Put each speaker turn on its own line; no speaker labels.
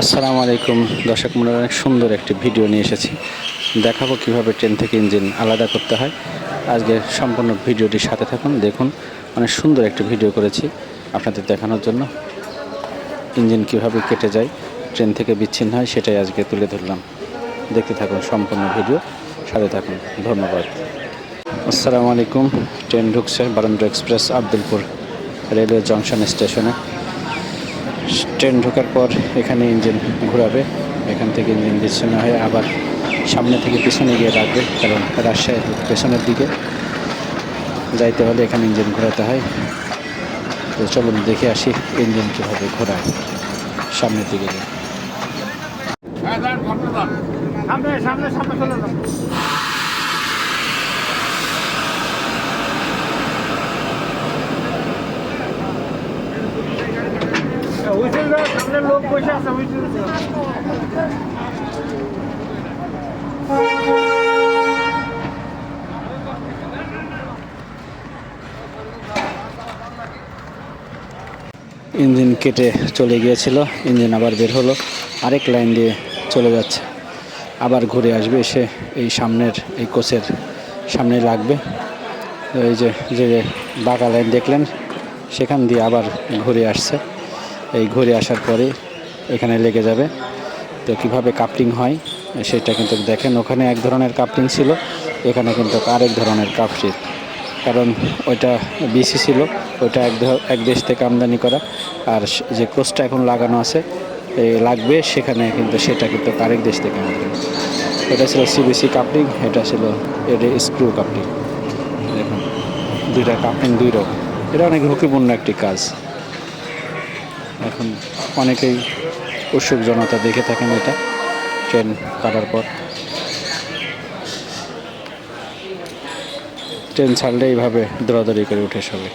আসসালামু আলাইকুম দর্শক মণ্ডলী, অনেক সুন্দর একটি ভিডিও নিয়ে এসেছি। দেখাবো কিভাবে ট্রেন থেকে ইঞ্জিন আলাদা করতে হয়। আজকে সম্পূর্ণ ভিডিওটির সাথে থাকুন, দেখুন। অনেক সুন্দর একটি ভিডিও করেছি আপনাদের দেখানোর জন্য। ইঞ্জিন কিভাবে কেটে যায়, ট্রেন থেকে বিচ্ছিন্ন হয়, সেটাই আজকে তুলে ধরলাম। দেখতে থাকুন সম্পূর্ণ ভিডিও, সাথে থাকুন। ধন্যবাদ। আসসালামু আলাইকুম। ট্রেন ঢুকছে বারান্দ্র এক্সপ্রেস আব্দুলপুর রেলওয়ে জংশন স্টেশনে। ট্রেন ঢোকার পর এখানে ইঞ্জিন ঘোরাবে। এখান থেকে ইঞ্জিন বিচ্ছিন্ন হয়ে আবার সামনে থেকে পিছনে গিয়ে লাগবে, কারণ রাজশাহীর পেছনের দিকে যাইতে হলে এখানে ইঞ্জিন ঘোরাতে হয়। তো চলুন দেখে আসি ইঞ্জিন কীভাবে ঘোরায় সামনের দিকে গিয়ে।
লোক বসে আছে
ইঞ্জিন কেটে চলে গিয়েছিল, ইঞ্জিন আবার বের হলো, আরেক লাইন দিয়ে চলে যাচ্ছে, আবার ঘুরে আসবে, এসে এই সামনের এই কোচের সামনে লাগবে। এই যে যে বাঁকা লাইন দেখলেন, সেখান দিয়ে আবার ঘুরে আসছে। এই ঘুরে আসার পরে এখানে লেগে যাবে। তো কীভাবে কাপলিং হয় সেটা কিন্তু দেখেন। ওখানে এক ধরনের কাপলিং ছিল, এখানে কিন্তু আরেক ধরনের কাপলিং। কারণ ওইটা বিসি ছিল, ওইটা এক দেশ থেকে আমদানি করা। আর যে কোচটা এখন লাগানো আছে লাগবে সেখানে, কিন্তু সেটা কিন্তু আরেক দেশ থেকে আমদানি। এটা ছিল সিবিসি কাপলিং, এটা ছিল স্ক্রু কাপলিং। দেখুন দুইটা কাপলিং দুই রকম। এটা অনেক ঝুঁকিপূর্ণ একটি কাজ। এখন অনেকেই উৎসুক জনতা দেখে থাকেন এটা ট্রেন কাটার পর। ট্রেন ছাড়লে এইভাবে দৌড়াদৌড়ি করে উঠে সবাই।